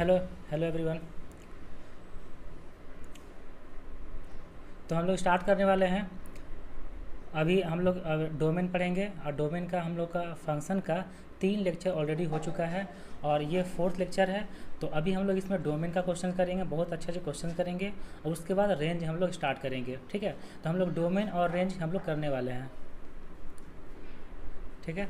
Hello hello everyone. तो हम लोग स्टार्ट करने वाले हैं। अभी हम लोग डोमेन पढ़ेंगे और डोमेन का हम लोग का फंक्शन का 3 लेक्चर ऑलरेडी हो चुका है और ये 4th लेक्चर है। तो अभी हम लोग इसमें डोमेन का क्वेश्चन करेंगे, बहुत अच्छे क्वेश्चन करेंगे और उसके बाद रेंज हम लोग स्टार्ट करेंगे। ठीक है, तो हम लोग डोमेन और रेंज हम लोग करने वाले हैं। ठीक है,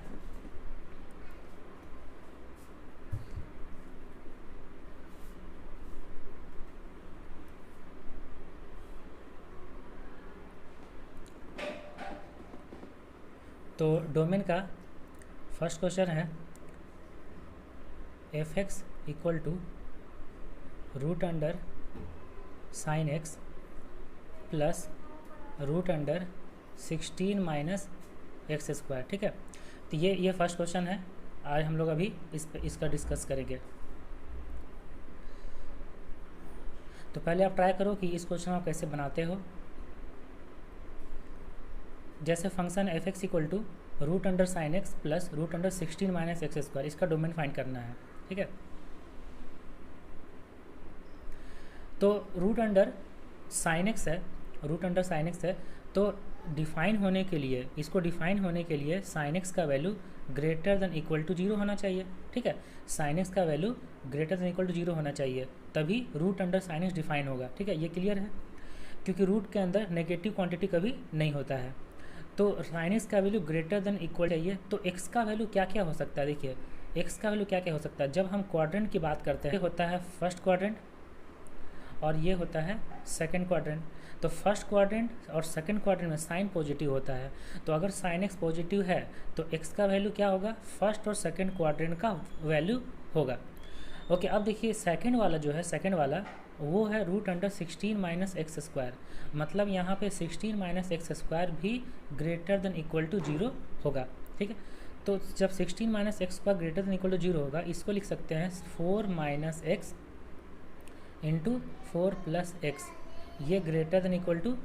तो डोमेन का फर्स्ट क्वेश्चन है f x equal to root under sine x plus root under 16 minus x square. ठीक है, तो ये फर्स्ट क्वेश्चन है। आज हम लोग अभी इसका डिस्कस करेंगे। तो पहले आप ट्राई करो कि इस क्वेश्चन आप कैसे बनाते हो। जैसे function f x equal to root under sine x plus root under 16 minus x square, इसका डोमेन फाइंड करना है। ठीक है, तो रूट अंडर साइन एक्स है, रूट अंडर साइन एक्स है। तो डिफाइन होने के लिए, इसको डिफाइन होने के लिए साइन एक्स का value greater than equal to zero होना चाहिए। ठीक है, साइन एक्स का value greater than equal to zero होना चाहिए, तभी root under sine x define होगा। ठीक है, ये क्लियर है, क्योंकि रूट के अंदर नेगेटिव क्वांटिटी कभी नहीं होता है। तो साइन एक्स का वैल्यू ग्रेटर देन इक्वल चाहिए। तो एक्स का वैल्यू क्या क्या हो सकता है, देखिए एक्स का वैल्यू क्या क्या हो सकता है। जब हम क्वाड्रेंट की बात करते हैं, ये होता है फर्स्ट क्वाड्रेंट और ये होता है सेकंड क्वाड्रेंट। तो फर्स्ट क्वाड्रेंट और सेकंड क्वाड्रेंट में साइन पॉजिटिव होता है। तो अगर साइन एक्स पॉजिटिव है तो एक्स का वैल्यू क्या होगा, फर्स्ट और सेकंड क्वाड्रेंट का वैल्यू होगा। ओके, अब देखिए सेकंड वाला जो है, सेकंड वाला वो है root under 16 minus x square. मतलब यहाँ पे 16 माइनस एक्स स्क्वायर भी greater than equal to zero होगा। ठीक है, तो जब 16 minus x square greater than equal to zero होगा, इसको लिख सकते हैं 4 minus x into 4 plus x, ये greater than equal to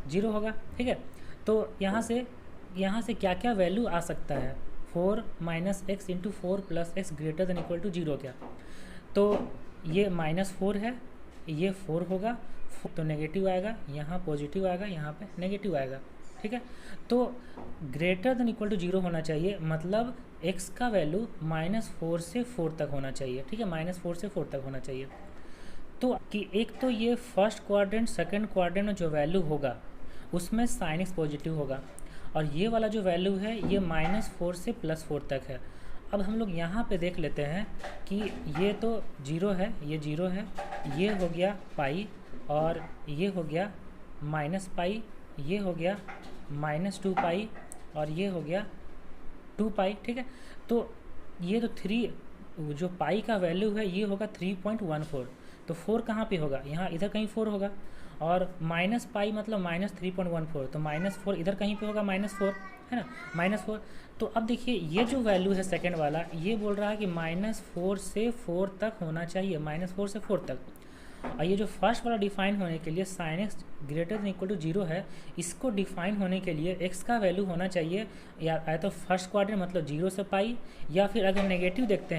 zero होगा। ठीक है, तो यहाँ से क्या क्या वैल्यू आ सकता है, 4 minus x into 4 plus x greater than equal to zero क्या, तो ये -4 है, ये 4 होगा, तो नेगेटिव आएगा, यहाँ पॉजिटिव आएगा, यहाँ पे नेगेटिव आएगा। ठीक है, तो greater than equal to zero होना चाहिए, मतलब x का वैल्यू -4 से 4 तक होना चाहिए। ठीक है, -4 से 4 तक होना चाहिए। तो कि एक तो ये फर्स्ट क्वाड्रेंट सेकंड क्वाड्रेंट में जो वैल्यू होगा उसमें साइन एक्स पॉजिटिव होगा, और ये वाला जो वैल्यू है ये -4 से +4 तक है। अब हम लोग यहाँ पे देख लेते हैं कि ये तो जीरो है, ये जीरो है, ये हो गया पाई और ये हो गया -पाई, ये हो गया -2 पाई और ये हो गया 2 पाई। ठीक है, तो ये तो जो पाई का वैल्यू है ये होगा 3.14। तो 4 कहाँ पे होगा, यहाँ इधर कहीं 4 होगा, और माइनस पाई मतलब -3.14, तो -4 इधर कहीं पे होगा, -4 है ना, -4। तो अब देखिए ये जो वैल्यू है सेकंड वाला, ये बोल रहा है कि -4 से 4 तक होना चाहिए, -4 से 4 तक। और ये जो फर्स्ट वाला डिफाइन होने के लिए sine x greater than equal to zero है, इसको डिफाइन होने के लिए एक्स का वैल्यू होना चाहिए या तो फर्स्ट क्वाड्रेंट मतलब जीरो से पाई, या फिर अगर नेगेटिव देखते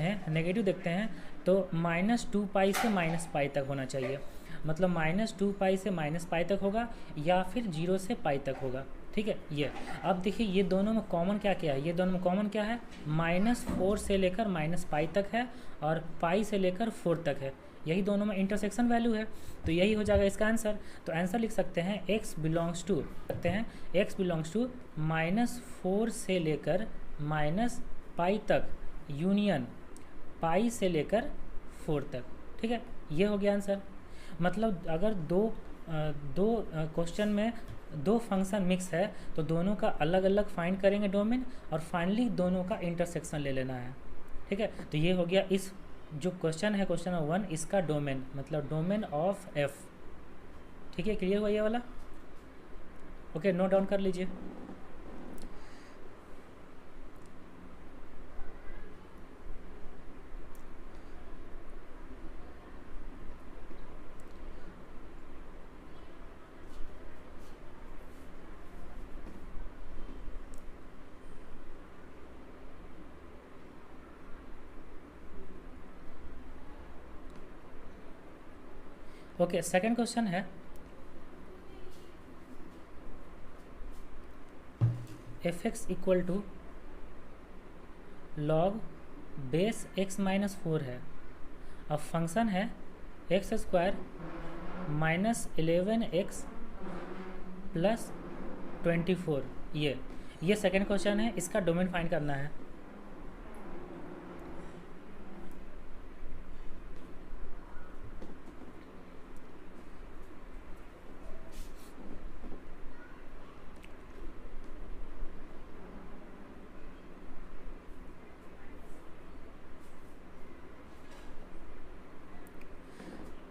हैं तो -2 पाई से -पाई तक होना चाहिए, मतलब -2 पाई से -पाई तक होगा, या फिर 0 से पाई तक होगा। ठीक है, ये अब देखिए ये दोनों में कॉमन क्या क्या है, ये दोनों में कॉमन क्या है, -4 से लेकर -पाई तक है और पाई से लेकर 4 तक है, यही दोनों में इंटरसेक्शन वैल्यू है। तो यही हो जाएगा इसका आंसर। तो आंसर लिख सकते हैं x बिलोंग्स टू -4 से लेकर -पाई तक यूनियन पाई से लेकर 4 तक। ठीक है, ये हो गया आंसर। मतलब अगर दो क्वेश्चन में दो फंक्शन मिक्स है तो दोनों का अलग अलग फाइंड करेंगे डोमेन, और फाइनली दोनों का इंटरसेक्शन ले लेना है। ठीक है, तो ये हो गया इस जो क्वेश्चन है, क्वेश्चन नंबर 1, इसका डोमेन मतलब डोमेन ऑफ एफ। ठीक है, क्लियर हुआ ये वाला। ओके, नोट डाउन कर लीजिए। ओके, सेकंड क्वेश्चन है f x equal to log base x minus 4 है। अब फंक्शन है x square minus 11x plus 24। ये सेकेंड क्वेश्चन है, इसका डोमेन फाइंड करना है।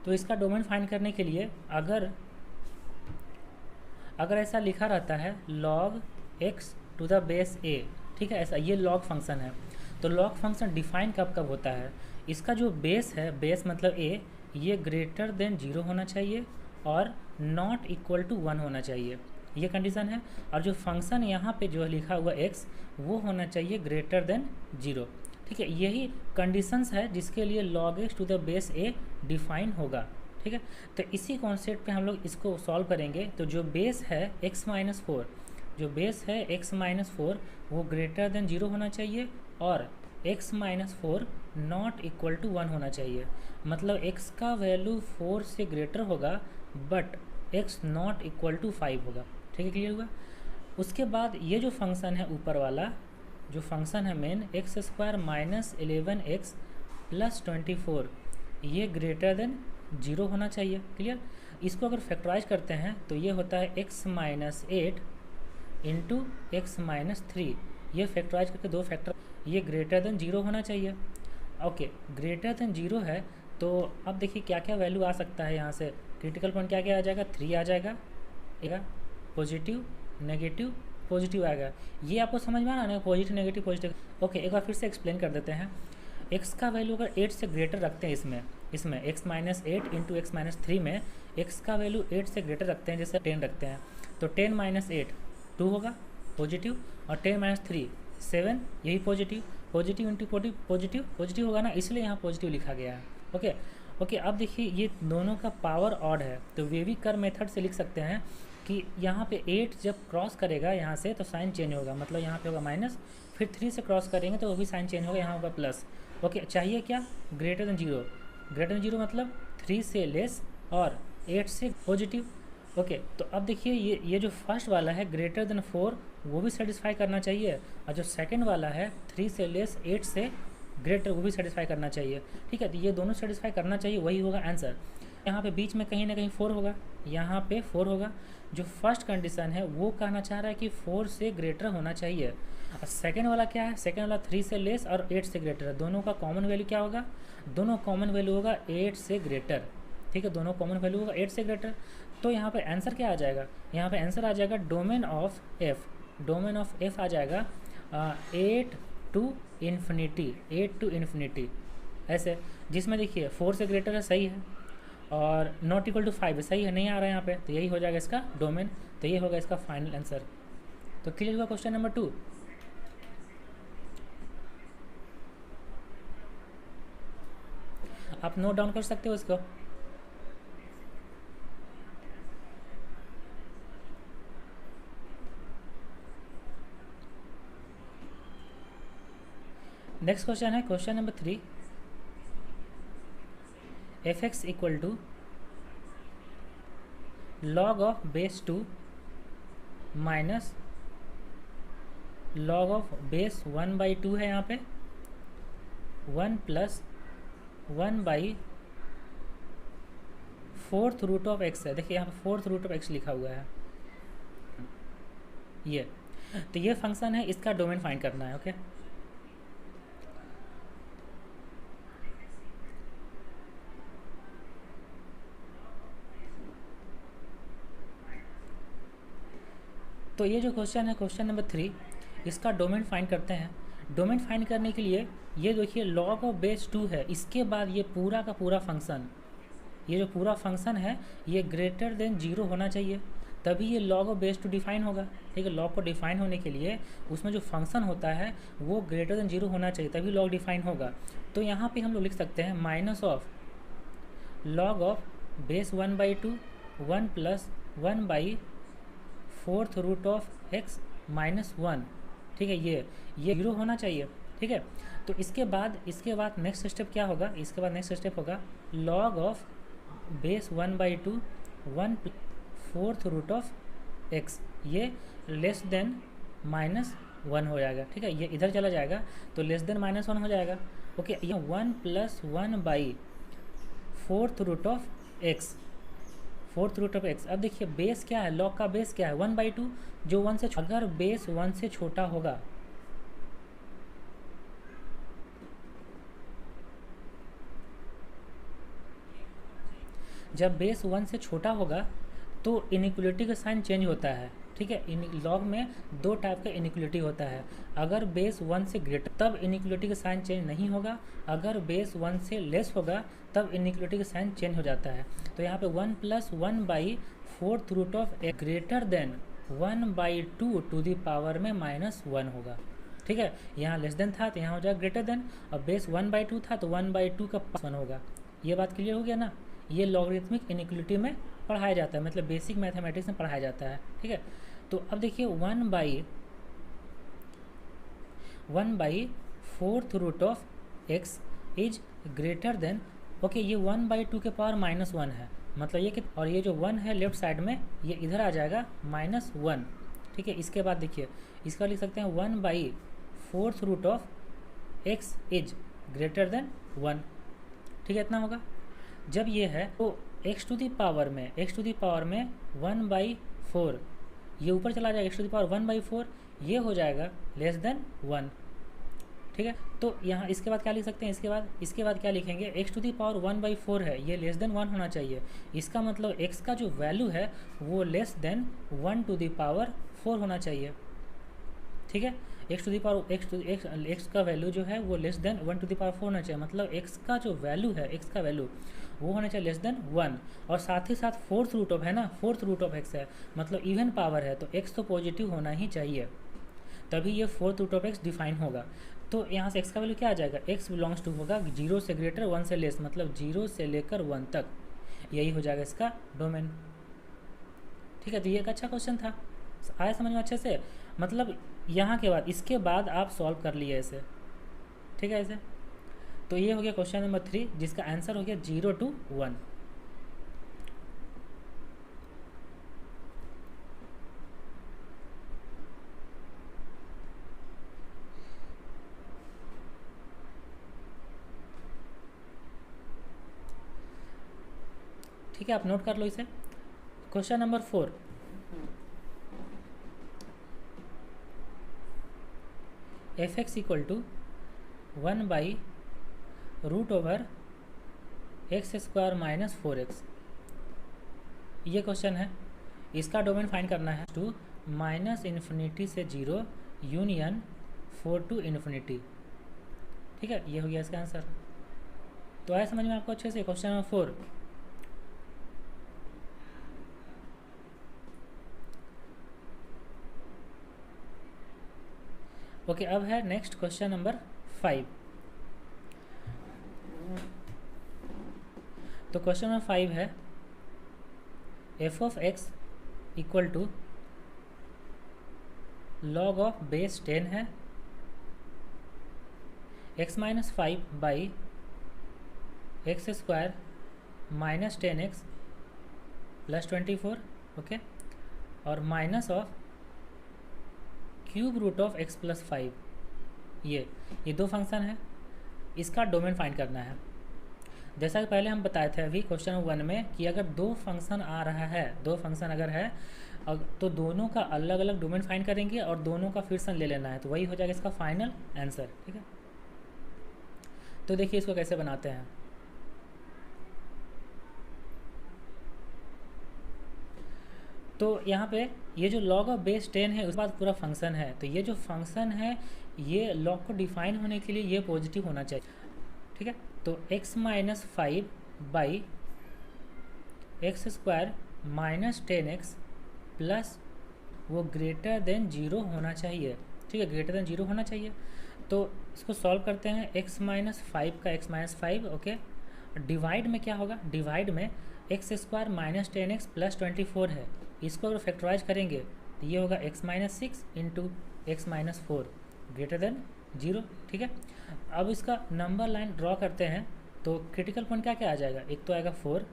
तो इसका डोमेन फाइंड करने के लिए अगर ऐसा लिखा रहता है log x to the base a, ठीक है, ऐसा ये log फंक्शन है, तो log फंक्शन डिफाइन कब कब होता है, इसका जो बेस है, बेस मतलब a, ये ग्रेटर देन 0 होना चाहिए और नॉट इक्वल टू 1 होना चाहिए, ये कंडीशन है। और जो फंक्शन यहाँ पे जो लिखा हुआ x वो होना चाहिए ग्रेटर देन 0, ठीक है। यही कंडीशंस है जिसके लिए log x to the base a define होगा, ठीक है। तो इसी कॉन्सेप्ट पे हम लोग इसको सॉल्व करेंगे। तो जो बेस है x माइनस 4, जो बेस है x माइनस 4 वो ग्रेटर देन 0 होना चाहिए और x minus 4 not equal to 1 होना चाहिए। मतलब x का वैल्यू 4 से ग्रेटर होगा but x not equal to 5 होगा, ठीक है, क्लियर हुआ। उसके बाद ये जो फंक्शन है ऊपर वाला, जो फंक्शन है main x square minus 11x plus 24, ये ग्रेटर देन 0 होना चाहिए, क्लियर। इसको अगर फैक्टराइज करते हैं तो ये होता है x minus 8 into x minus 3, ये फैक्टराइज करके दो फैक्टर, ये ग्रेटर देन 0 होना चाहिए। ओके, ग्रेटर देन 0 है तो अब देखिए क्या क्या वैल्यू आ सकता है यहाँ से। क्रिटिकल पॉइंट क्या क्या आ जाएगा, 3 आ जाएगा, पॉजिटिव नेगेटिव पॉजिटिव आएगा। ये आपको समझ में आ रहा है ना, पॉजिटिव नेगेटिव पॉजिटिव। ओके, एक बार फिर से एक्सप्लेन कर देते हैं। x का वैल्यू अगर 8 से ग्रेटर रखते हैं इसमें x minus 8 into x minus 3 में x का वैल्यू 8 से ग्रेटर रखते हैं, जैसे 10 रखते हैं, तो 10 माइनस 8 2 होगा पॉजिटिव, और 10 माइनस 3 7, यही पॉजिटिव इंटू पॉजिटिव होगा ना, इसलिए यहाँ पॉजिटिव लिखा गया है। ओके, अब देखिए ये दोनों का पावर ऑड है, तो वेवी कर मेथड से लिख सकते हैं कि यहाँ पे 8 जब क्रॉस करेगा यहाँ से तो साइन चेंज होगा, मतलब यहाँ पे होगा माइनस, फिर 3 से क्रॉस करेंगे तो वो भी साइन चेंज होगा, यहाँ होगा प्लस। ओके, चाहिए क्या, ग्रेटर देन 0, ग्रेटर देन 0 मतलब 3 से लेस और 8 से पॉजिटिव। ओके, तो अब देखिए ये जो फर्स्ट वाला है ग्रेटर देन 4 वो भी सेटिस्फाई करना चाहिए, और जो सेकंड वाला है 3 से लेस 8 से ग्रेटर वो भी सेटिस्फाई करना चाहिए, ठीक है। तो ये दोनों सेटिस्फाई करना चाहिए, वही होगा आंसर। यहाँ पे बीच में कहीं ना कहीं 4 होगा, यहाँ पे 4 होगा। जो फर्स्ट कंडीशन है वो कहना चाह रहा है कि 4 से ग्रेटर होना चाहिए, और सेकेंड वाला क्या है, सेकेंड वाला 3 से लेस और 8 से ग्रेटर है। दोनों का कॉमन वैल्यू क्या होगा, दोनों कॉमन वैल्यू होगा 8 से ग्रेटर, ठीक है, दोनों कॉमन वैल्यू होगा 8 से ग्रेटर। तो यहाँ पे आंसर क्या आ जाएगा, यहाँ पे आंसर आ जाएगा डोमेन ऑफ एफ आ जाएगा 8 टू इन्फिनिटी ऐसे, जिसमें देखिए 4 से ग्रेटर है, सही है, और नॉट इक्वल टू 5 है, सही है, नहीं आ रहा है यहाँ पे, तो यही हो जाएगा इसका डोमेन, तो ये होगा इसका फाइनल आंसर। तो क्लियर हुआ क्वेश्चन नंबर 2। आप नोट डाउन कर सकते हो इसको। नेक्स्ट क्वेश्चन है question number 3, F x equal to log of base 2 minus log of base 1/2 है, यहाँ पे 1 प्लस 1/4 रूट ऑफ एक्स है। देखिए यहाँ पे 4th रूट ऑफ एक्स लिखा हुआ है, ये तो ये फंक्शन है, इसका डोमेन फाइंड करना है। ओके, तो ये जो क्वेश्चन है क्वेश्चन नंबर 3, इसका डोमेन फाइंड करते हैं। डोमेन फाइंड करने के लिए ये देखिए लॉग ऑफ बेस 2 है, इसके बाद ये पूरा का पूरा फंक्शन, ये जो पूरा फंक्शन है ये ग्रेटर देन 0 होना चाहिए, तभी ये लॉग ऑफ बेस 2 डिफाइन होगा, ठीक है। लॉग को डिफाइन होने के लिए उसमें जो फंक्शन होता है वो ग्रेटर देन 0 होना चाहिए, तभी लॉग डिफाइन होगा। तो यहाँ पे हम लोग लिख सकते हैं minus of log of base 1/2 1 plus 1/4 minus 1। ठीक है, ये 0 होना चाहिए। ठीक है, तो इसके बाद नेक्स्ट स्टेप क्या होगा, इसके बाद नेक्स्ट स्टेप होगा लॉग ऑफ बेस 1/2 1/4 ये लेस देन -1 हो जाएगा। ठीक है, ये इधर चला जाएगा तो लेस देन -1 हो जाएगा। ओके, ये 1 प्लस 1/4 अब देखिए बेस क्या है, लॉग का बेस क्या है 1/2, जो 1 से अगर बेस 1 से छोटा होगा जब बेस 1 से छोटा होगा तो इनिक्वलिटी का साइन चेंज होता है। ठीक है, लॉग में दो टाइप का इनिक्वलिटी होता है। अगर बेस 1 से ग्रेटर तब इनिक्वलिटी का साइन चेंज नहीं होगा, अगर बेस 1 से लेस होगा तब इनिक्वलिटी का साइन चेंज हो जाता है। तो यहाँ पे 1 plus 1/4 greater than 1/2 to the power में -1 होगा। ठीक है, यहाँ लेस देन था तो यहाँ हो जाएगा ग्रेटर देन, और बेस 1/2 था तो 1/2 का +1 होगा। ये बात क्लियर हो गया ना। ये लॉगरिथमिक इनिक्वलिटी में पढ़ाया जाता है, मतलब बेसिक मैथमेटिक्स में पढ़ाया जाता है। ठीक है, तो अब देखिए 1/4 इज ग्रेटर देन, ओके ये 1/2 के पावर -1 है, मतलब ये कि, और ये जो 1 है लेफ्ट साइड में ये इधर आ जाएगा -1। ठीक है, इसके बाद देखिए इसका लिख सकते हैं 1/4 इज ग्रेटर देन 1। ठीक है, इतना होगा। जब ये है तो x टू दी पावर में 1/4 ये ऊपर चला जाएगा, x टू दी पावर 1/4 ये हो जाएगा लेस देन 1। ठीक है, तो यहाँ इसके बाद क्या लिख सकते हैं, इसके बाद क्या लिखेंगे, x टू दी पावर 1/4 है, ये लेस देन 1 होना चाहिए। इसका मतलब x का जो वैल्यू है वो less than 1 to the power 4 होना चाहिए। ठीक है, x का वैल्यू जो है वो less than 1 to the power 4 होना चाहिए, मतलब x का जो वैल्यू है, x का वैल्यू वो होना चाहिए लेस देन 1, और साथ ही साथ फोर्थ रूट ऑफ है ना, फोर्थ रूट ऑफ x है, मतलब इवन पावर है तो x तो पॉजिटिव होना ही चाहिए, तभी ये fourth root of x define होगा। तो यहाँ से x का वैल्यू क्या आ जाएगा, x बिलोंग्स टू होगा 0 से ग्रेटर 1 से लेस, मतलब 0 से लेकर 1 तक, यही हो जाएगा इसका डोमेन। ठीक है, तो ये एक अच्छा क्वेश्चन था, आया समझ में अच्छे से, मतलब यहाँ के बाद इसके बाद आप सॉल्व कर लिए ऐसे। ठीक है, ऐसे तो ये हो गया क्वेश्चन नंबर 3 जिसका आंसर हो गया 0 to 1। ठीक है, आप नोट कर लो इसे। Question number 4, f(x) equal to 1/√x² minus 4x, ये क्वेश्चन है। इसका डोमेन फाइंड करना है टू -∞ से 0 यूनियन 4 to ∞। ठीक है, ये हो गया इसका आंसर। तो आया समझ में आपको अच्छे से क्वेश्चन नंबर 4। ओके, अब है नेक्स्ट क्वेश्चन नंबर 5। तो क्वेश्चन नंबर 5 है f(x) equal to log of base 10 है x-5/x² minus 10x plus 24। Okay, और minus of cube root of x plus 5, ये दो फंक्शन है, इसका डोमेन फाइंड करना है। जैसा कि पहले हम बताए थे अभी क्वेश्चन नंबर 1 में कि अगर दो फंक्शन आ रहा है, दो फंक्शन अगर है तो दोनों का अलग अलग डोमेन फाइंड करेंगे और दोनों का फ्रैक्शन ले लेना है, तो वही हो जाएगा इसका फाइनल आंसर। ठीक है, तो देखिए इसको कैसे बनाते हैं। तो यहाँ पे ये जो log ऑफ बेस 10 है उसके बाद पूरा फंक्शन है, तो ये जो फंक्शन है ये log को डिफाइन होने के लिए ये पॉजिटिव होना चाहिए। ठीक है, तो x-5/x² माइनस 10x प्लस वो ग्रेटर देन 0 होना चाहिए। ठीक है, ग्रेटर देन 0 होना चाहिए। तो इसको सॉल्व करते हैं, x-5 का x-5। ओके, डिवाइड में क्या होगा, डिवाइड में x square minus 10x plus 24 है, इसको अगर फैक्टराइज करेंगे तो ये होगा x minus 6 into x minus 4 greater than 0। ठीक है, अब इसका नंबर लाइन ड्रॉ करते हैं तो क्रिटिकल पॉइंट क्या क्या आ जाएगा, एक तो आएगा 4,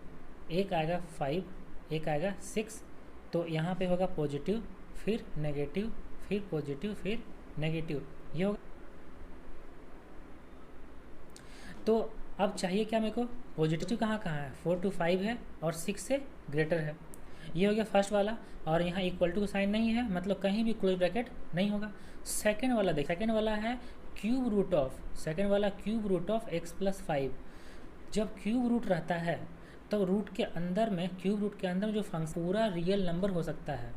एक आएगा 5, एक आएगा 6। तो यहाँ पे होगा पॉजिटिव फिर नेगेटिव फिर पॉजिटिव फिर नेगेटिव, ये होगा। तो अब चाहिए क्या मेरे को, पॉजिटिव कहाँ कहाँ है, 4 to 5 है और 6 से ग्रेटर है, ये हो गया फर्स्ट वाला। और यहाँ इक्वल टू साइन नहीं है, मतलब कहीं भी क्लोज ब्रैकेट नहीं होगा। सेकंड वाला देख, सेकंड वाला है क्यूब रूट ऑफ, सेकंड वाला cube root of x plus 5। जब क्यूब रूट रहता है तो रूट के अंदर में, क्यूब रूट के अंदर जो फंक्शन पूरा रियल नंबर हो सकता है।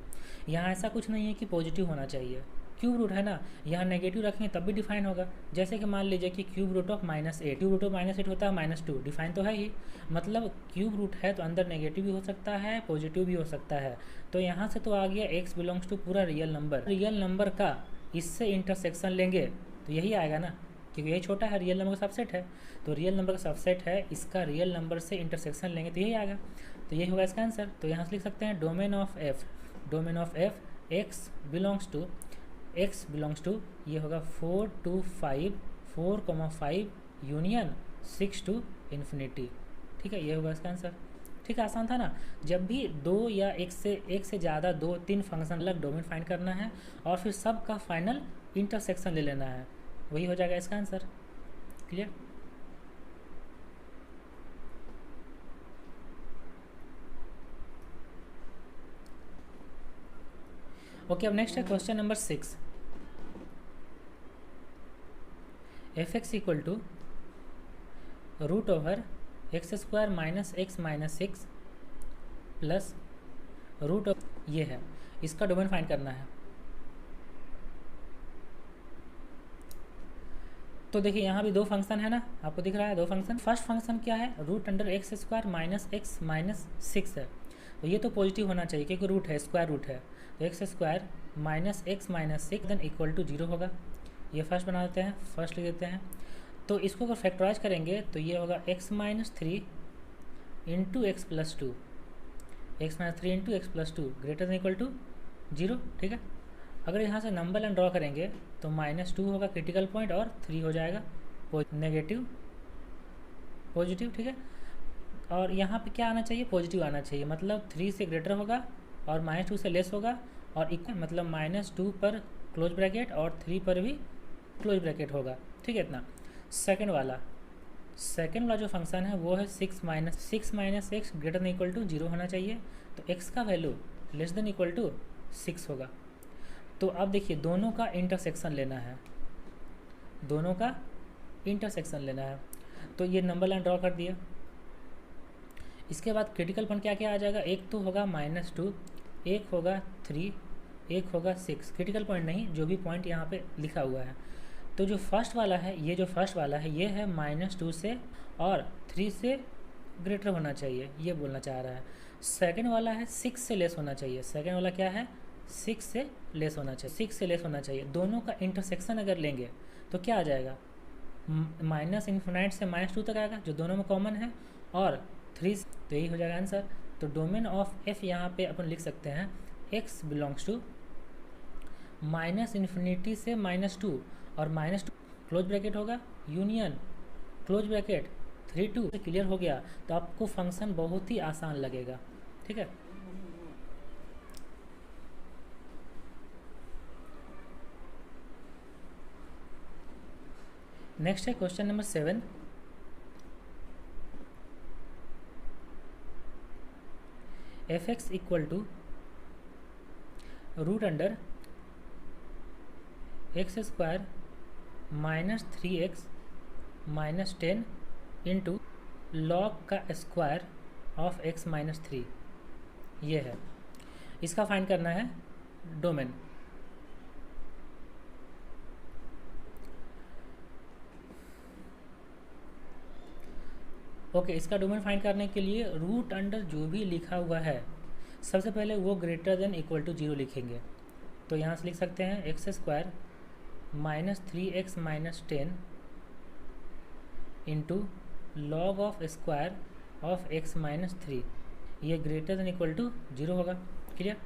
यहाँ ऐसा कुछ नहीं है कि पॉजिटिव होना चाहिए, क्यूब रूट है ना, यहाँ नेगेटिव रखेंगे तब भी डिफाइन होगा। जैसे कि मान लीजिए कि cube root of -8, cube root of -8 होता है -2, डिफाइन तो है ही, मतलब क्यूब रूट है तो अंदर नेगेटिव भी हो सकता है पॉजिटिव भी हो सकता है। तो यहाँ से तो आ गया x बिलोंग्स टू पूरा रियल नंबर, रियल नंबर का इससे इंटरसेक्शन लेंगे तो यही आएगा ना, क्योंकि यही छोटा है, रियल नंबर का सबसेट है, तो रियल नंबर का सबसेट है, इसका रियल नंबर से इंटरसेक्शन लेंगे तो यही आएगा। तो यही होगा इसका आंसर। तो यहाँ से लिख सकते हैं domain of f x belongs to ये होगा 4 to 5, 4,5 यूनियन 6 to इन्फिनिटी। ठीक है, ये होगा इसका आंसर। ठीक है, आसान था ना। जब भी दो या एक से ज़्यादा 2-3 फंक्शन अलग डोमेन फाइंड करना है और फिर सब का फाइनल इंटरसेक्शन ले लेना है, वही हो जाएगा इसका आंसर। क्लियर? ओके, अब नेक्स्ट है question number 6। f(x) equal to root over x square minus x minus 6 plus root of, ये है, इसका डोमेन फाइंड करना है। तो देखिए यहाँ भी दो फंक्शन है ना, आपको दिख रहा है दो फंक्शन। फर्स्ट फंक्शन क्या है, root under x square minus x minus 6 है, तो ये तो पॉजिटिव होना चाहिए क्योंकि रूट है, स्क्वायर रूट है। तो x square minus x minus 6 then equal to 0 होगा। ये फर्स्ट बना देते हैं, फर्स्ट लिख देते हैं। तो इसको अगर फैक्टराइज करेंगे तो ये होगा x minus 3 into x plus 2, x minus 3 into x plus 2 greater than equal to 0। ठीक है, अगर यहाँ से नंबर लाइन ड्रॉ करेंगे तो -2 होगा क्रिटिकल पॉइंट और 3 हो जाएगा नेगेटिव पॉजिटिव। ठीक है, और यहाँ पे क्या आना चाहिए, पॉजिटिव आना चाहिए, मतलब 3 से ग्रेटर होगा और -2 से लेस होगा और इक्वल, मतलब -2 पर क्लोज ब्रैकेट और 3 पर भी क्लोज ब्रैकेट होगा। ठीक है, इतना। सेकंड वाला जो फंक्शन है वो है 6 minus x greater than equal to 0 होना चाहिए, तो x का value less than equal to 6 होगा। तो अब देखिए दोनों का इंटरसेक्शन लेना है, दोनों का इंटरसेक्शन लेना है। तो ये नंबर लाइन ड्रॉ कर दिया। इसके बाद क्रिटिकल पॉइंट क्या क्या आ जाएगा, एक तो होगा -2, एक होगा 3, एक होगा 6। क्रिटिकल पॉइंट नहीं, जो भी पॉइंट यहाँ पे लिखा हुआ है। तो जो फर्स्ट वाला है, ये जो फर्स्ट वाला है ये है -2 से और 3 से ग्रेटर होना चाहिए, ये बोलना चाह रहा है। सेकंड वाला है 6 से लेस होना चाहिए, सेकंड वाला क्या है 6 से लेस होना चाहिए, 6 से लेस होना चाहिए। दोनों का इंटरसेक्शन अगर लेंगे तो क्या आ जाएगा, माइनस इन्फिनाइट से -2 तक आएगा जो दोनों में कॉमन है और 3, तो यही हो जाएगा आंसर। तो डोमेन ऑफ f यहाँ पे अपन लिख सकते हैं x बिलोंग्स टू -इन्फिनिटी से -2 और -2 क्लोज ब्रैकेट होगा यूनियन क्लोज ब्रैकेट 3 2 से क्लियर हो गया तो आपको फंक्शन बहुत ही आसान लगेगा। ठीक है, नेक्स्ट है question number 7। f(x) equal to root under x square minus 3x minus 10 into log का स्क्वायर ऑफ x माइनस 3, ये है, इसका फाइंड करना है डोमेन। ओके, इसका डोमेन फाइंड करने के लिए रूट अंडर जो भी लिखा हुआ है सबसे पहले वो ग्रेटर देन इक्वल टू 0 लिखेंगे। तो यहाँ से लिख सकते हैं x square minus 3x minus 10 into log of square of x minus 3, ये ग्रेटर देन इक्वल टू 0 होगा। क्लियर।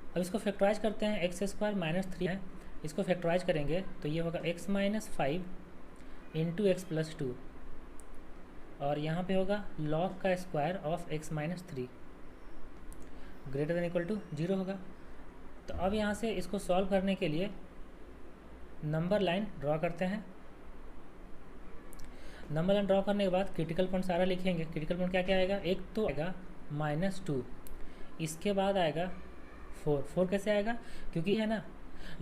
अब इसको फैक्टराइज करते हैं, एक्स स्क्वायर माइनस 3 है, इसको फैक्टराइज करेंगे तो ये होगा x minus 5 into x plus 2, और यहाँ पे होगा लॉग का square of x minus 3 greater than equal to 0 होगा। तो अब यहाँ से इसको सॉल्व करने के लिए नंबर लाइन ड्रॉ करते हैं। नंबर लाइन ड्रॉ करने के बाद क्रिटिकल पॉइंट सारा लिखेंगे। क्रिटिकल पॉइंट क्या क्या आएगा, एक तो आएगा -2, इसके बाद आएगा 4 कैसे आएगा, क्योंकि है ना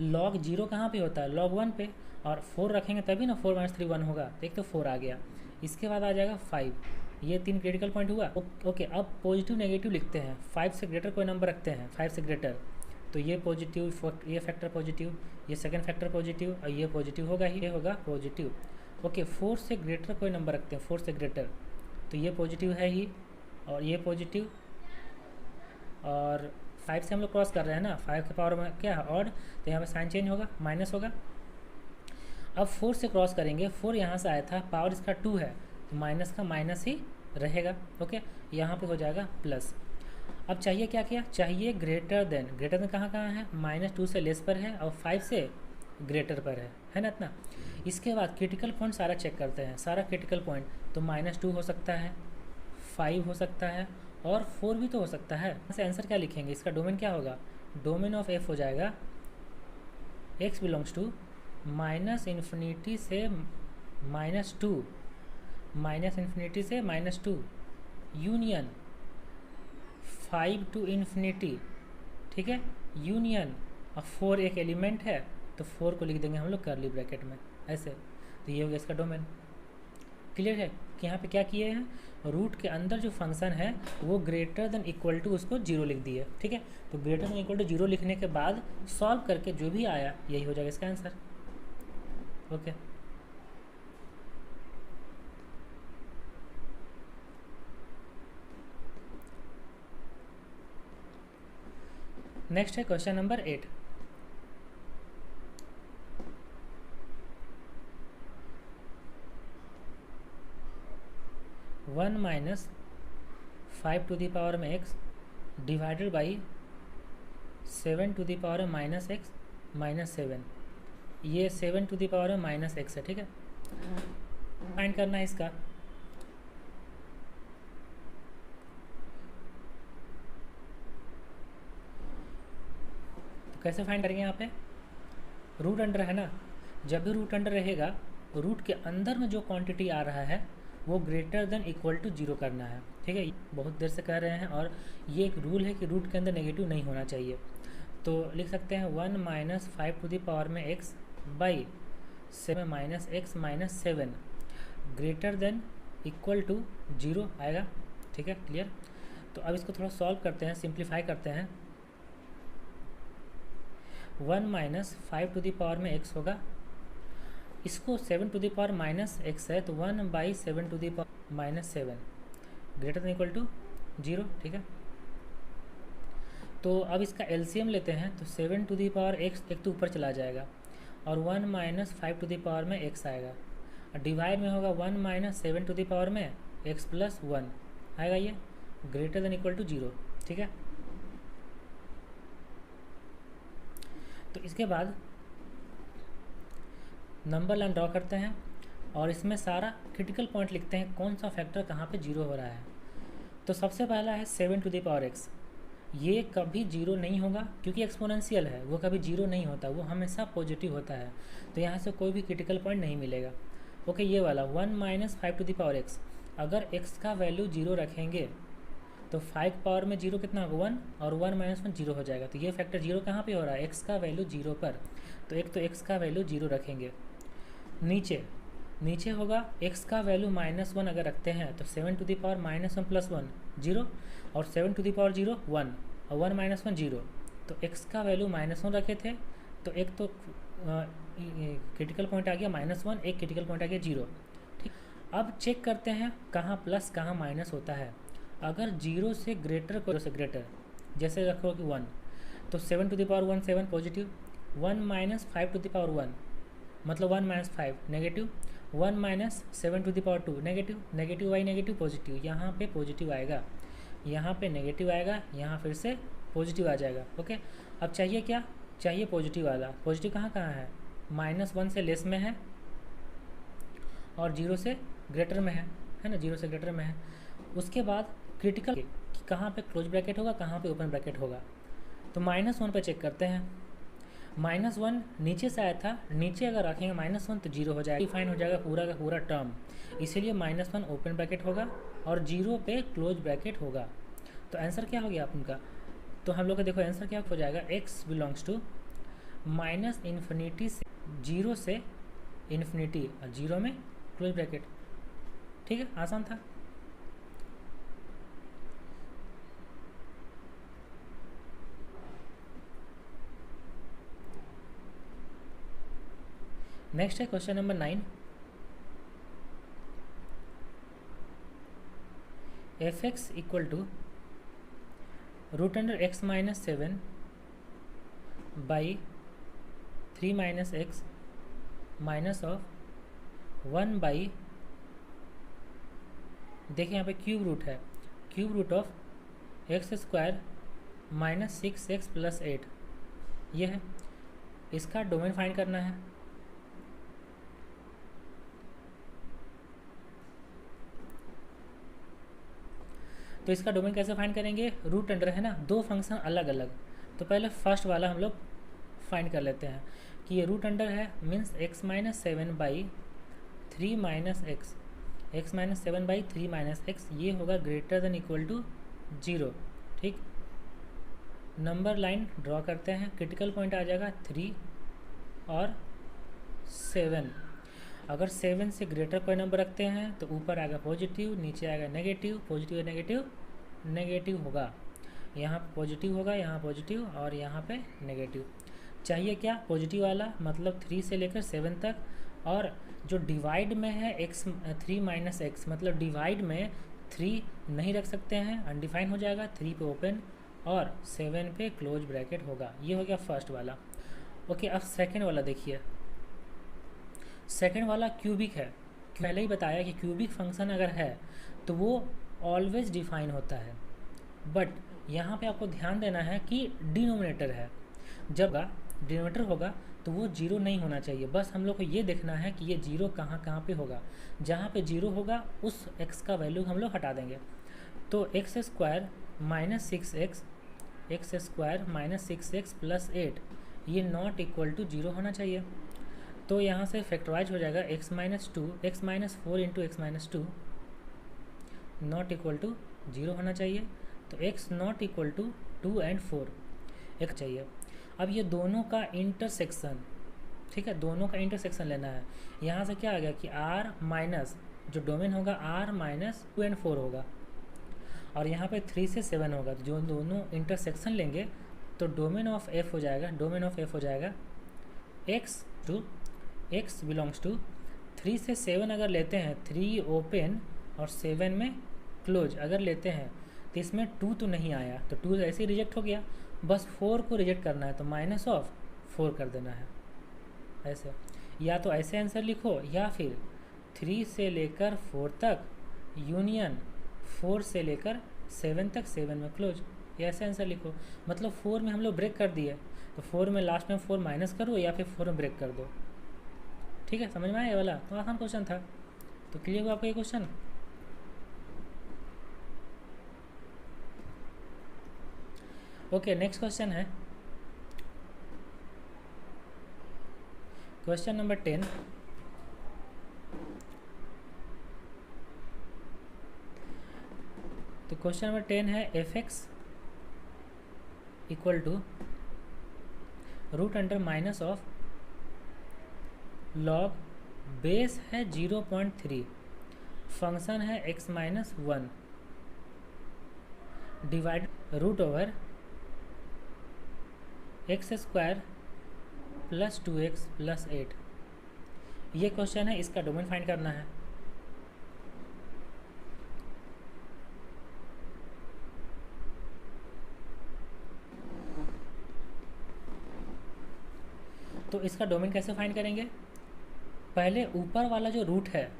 लॉग 0 कहाँ पे होता है, लॉग 1 पे, और 4 रखेंगे तभी ना 4 - 3 1 होगा, तो एक तो 4 आ गया। इसके बाद आ जाएगा 5, ये 3 क्रिटिकल पॉइंट हुआ। ओके, अब पॉजिटिव नेगेटिव लिखते हैं, 5 से ग्रेटर कोई नंबर रखते हैं, 5 से ग्रेटर, तो ये पॉजिटिव, ये फैक्टर पॉजिटिव, ये सेकंड फैक्टर पॉजिटिव, और ये पॉजिटिव होगा ही, ये होगा पॉजिटिव। ओके, 4 से ग्रेटर कोई नंबर रखते हैं, 4 से ग्रेटर, तो ये पॉजिटिव है ही, और ये पॉजिटिव, और 5 से हम लोग क्रॉस कर रहे हैं ना, 5 के पावर में क्या है ऑड, तो यहाँ पे साइन चेंज होगा, माइनस होगा। अब 4 से क्रॉस करेंगे, 4 यहाँ से आया था, पावर इसका 2 है, तो माइनस का माइनस ही रहेगा। ओके, यहाँ पे हो जाएगा प्लस। अब चाहिए क्या किया, चाहिए ग्रेटर देन। ग्रेटर देन कहाँ कहाँ है, -2 से लेस पर है, और 5 से ग्रेटर पर है ना इतना। इसके बाद क्रिटिकल पॉइंट सारा चेक करते हैं, सारा क्रिटिकल पॉइंट, तो -2 हो सकता है, 5 हो सकता है, और 4 भी तो हो सकता है। ऐसे आंसर क्या लिखेंगे, इसका डोमेन क्या होगा, डोमेन ऑफ एफ हो जाएगा x बिलोंग्स टू -∞ से -2, -∞ से -2 यूनियन 5 to ∞, ठीक है, यूनियन, और 4 एक एलिमेंट है, तो 4 को लिख देंगे हम लोग कर्ली ब्रैकेट में ऐसे, तो ये हो गया इसका डोमेन। क्लियर है कि यहाँ पे क्या किए हैं, रूट के अंदर जो फंक्शन है वो ग्रेटर देन इक्वल टू उसको 0 लिख दिए। ठीक है, तो ग्रेटर देन इक्वल टू 0 लिखने के बाद सॉल्व करके जो भी आया यही हो जाएगा इसका आंसर। ओके, नेक्स्ट है question number 8। One -5 to the power में x divided by 7 to the power में -x -7, ये 7 टू द पावर में -x है। ठीक है, फाइंड करना है इसका। तो कैसे फाइंड करेंगे, यहाँ पे रूट अंडर है ना, जब भी रूट अंडर रहेगा रूट के अंदर में जो क्वांटिटी आ रहा है वो ग्रेटर देन इक्वल टू 0 करना है। ठीक है, बहुत देर से कह रहे हैं, और ये एक रूल है कि रूट के अंदर नेगेटिव नहीं होना चाहिए। तो लिख सकते हैं 1 -5 टू द पावर में x by 7 -x -7 greater than equal to 0 आएगा। ठीक है, क्लियर। तो अब इसको थोड़ा सॉल्व करते हैं, सिंप्लीफाई करते हैं। 1 -5 टू द पावर में x होगा, इसको 7 टू द पावर -x है, तो 1/7 to the power -7 greater than equal to 0। ठीक है, तो अब इसका एलसीएम लेते हैं, तो 7 टू द पावर x एक तो ऊपर चला जाएगा, और 1 -5 टू द पावर में x आएगा, और डिवाइड में होगा 1 -7 टू द पावर में x प्लस 1 आएगा, ये ग्रेटर देन इक्वल टू 0। ठीक है, तो इसके बाद नंबर लाइन ड्रॉ करते हैं, और इसमें सारा क्रिटिकल पॉइंट लिखते हैं, कौन सा फैक्टर कहाँ पे 0 हो रहा है। तो सबसे पहला है 7 टू द पावर x, ये कभी 0 नहीं होगा क्योंकि एक्सपोनेंशियल है, वो कभी 0 नहीं होता, वो हमेशा पॉजिटिव होता है, तो यहाँ से कोई भी क्रिटिकल पॉइंट नहीं मिलेगा। ओके, ये वाला 1 -5 टू द पावर x, अगर x का वैल्यू 0 रखेंगे तो 5 पावर में 0 कितना होगा 1, और 1 - 1 0 हो जाएगा, तो ये फैक्टर 0 कहाँ पे हो रहा है, x का वैल्यू 0 पर, तो एक तो x का वैल्यू 0 रखेंगे। नीचे होगा x का वैल्यू -1 अगर रखते हैं, तो 7 टू द पावर -1 प्लस 1 0, और 7 टू द पावर 0 1, और 1 - 1 0, तो x का वैल्यू -1 रखे थे, तो एक तो क्रिटिकल पॉइंट आ गया -1, एक क्रिटिकल पॉइंट आ गया 0। ठीक, अब चेक करते हैं कहाँ प्लस कहाँ माइनस होता है। अगर 0 से ग्रेटर को से ग्रेटर, जैसे रखो कि 1, तो 7 to the power 1 7 positive, 1 -5 to the power 1 मतलब 1 - 5 negative, 1 - 7 to the power 2 negative, negative by negative positive, यहाँ पे पॉजिटिव आएगा। यहाँ पे नेगेटिव आएगा, यहाँ फिर से पॉजिटिव आ जाएगा। ओके, अब चाहिए क्या, चाहिए पॉजिटिव वाला। पॉजिटिव कहाँ कहाँ है, -1 से लेस में है और 0 से ग्रेटर में है ना, 0 से ग्रेटर में है। उसके बाद क्रिटिकल कि कहाँ पे क्लोज ब्रैकेट होगा, कहाँ पे ओपन ब्रैकेट होगा। तो -1 पे चेक करते हैं। -1 नीचे से आया था, नीचे अगर रखेंगे -1 तो 0 हो जाएगा, डिफाइन हो जाएगा पूरा का पूरा टर्म। इसीलिए -1 ओपन ब्रैकेट होगा और 0 पे क्लोज ब्रैकेट होगा। तो आंसर क्या हो गया आपका, तो हम लोग का देखो आंसर क्या हो जाएगा, x बिलोंग्स टू -∞ से 0 से इन्फिनिटी और 0 में क्लोज ब्रैकेट। ठीक है, आसान था। नेक्स्ट है question number 9। f(x) equal to √x - 7 by 3 - x minus of 1 by, देखिए यहाँ पे क्यूब रूट है, cube root of x² - 6x + 8 ये है। इसका डोमेन फाइंड करना है। तो इसका डोमेन कैसे फाइंड करेंगे, रूट अंडर है ना, दो फंक्शन अलग अलग। तो पहले फर्स्ट वाला हम लोग फाइंड कर लेते हैं कि ये रूट अंडर है, means x - 7 by 3 - x, x - 7 by 3 - x, ये होगा ग्रेटर देन इक्वल टू 0। ठीक, नंबर लाइन ड्रॉ करते हैं, क्रिटिकल पॉइंट आ जाएगा 3 और 7। अगर 7 से ग्रेटर कोई नंबर रखते हैं तो ऊपर आएगा पॉजिटिव, नीचे आएगा नेगेटिव, पॉजिटिव नेगेटिव नेगेटिव होगा, यहाँ पॉजिटिव होगा, यहाँ पॉजिटिव और यहाँ पे नेगेटिव। चाहिए क्या, पॉजिटिव वाला, मतलब 3 से लेकर 7 तक। और जो डिवाइड में है x 3 - x, मतलब डिवाइड में 3 नहीं रख सकते हैं, अनडिफाइन हो जाएगा। 3 पे ओपन और 7 पे क्लोज ब्रैकेट होगा। ये हो गया फर्स्ट वाला। ओके, अब सेकेंड वाला देखिए। सेकेंड वाला क्यूबिक है, पहले ही बताया कि क्यूबिक फंक्शन अगर है तो वो ऑलवेज डिफाइन होता है, बट यहाँ पे आपको ध्यान देना है कि डिनोमिनेटर है, जब डिनोमिनेटर होगा तो वो 0 नहीं होना चाहिए। बस हम लोग को ये देखना है कि ये 0 कहाँ कहाँ पे होगा। जहाँ पे 0 होगा उस x का वैल्यू हम लोग हटा देंगे। तो x² - 6x, x² - 6x + 8 ये नॉट इक्वल टू 0 होना चाहिए। तो यहाँ से फैक्टराइज हो जाएगा x - 4 into x - 2 not equal to 0 होना चाहिए। तो x नॉट इक्वल टू 2 और 4 एक चाहिए। अब ये दोनों का इंटरसेक्शन, ठीक है, दोनों का इंटरसेक्शन लेना है। यहाँ से क्या आ गया कि r माइनस जो डोमेन होगा r - 2 और 4 होगा, और यहाँ पे 3 से 7 होगा। तो जो दोनों इंटरसेक्शन लेंगे तो डोमेन ऑफ f हो जाएगा, डोमेन ऑफ f हो जाएगा x बिलोंग्स टू 3 से 7 अगर लेते हैं, 3 ओपन और 7 में क्लोज अगर लेते हैं तो इसमें 2 तो नहीं आया, तो 2 ऐसे ही रिजेक्ट हो गया। बस 4 को रिजेक्ट करना है, तो -4 कर देना है ऐसे। या तो ऐसे आंसर लिखो, या फिर 3 से लेकर 4 तक यूनियन 4 से लेकर 7 तक, 7 में क्लोज, ये ऐसे आंसर लिखो। मतलब 4 में हम लोग ब्रेक कर दिए, तो 4 में लास्ट में 4 माइनस करो या फिर 4 में ब्रेक कर दो। ठीक है, समझ में आया ये वाला? तो आसान क्वेश्चन था। तो क्लियर हुआ आपका ये क्वेश्चन? ओके, नेक्स्ट क्वेश्चन है क्वेश्चन नंबर 10। तो क्वेश्चन नंबर 10 है f(x) इक्वल टू √माइनस ऑफ लॉग बेस है 0.3, फंक्शन है x - 1 divide √over x² + 2x + 8। ये क्वेश्चन है, इसका डोमेन फाइंड करना है। तो इसका डोमेन कैसे फाइंड करेंगे, पहले ऊपर वाला जो रूट है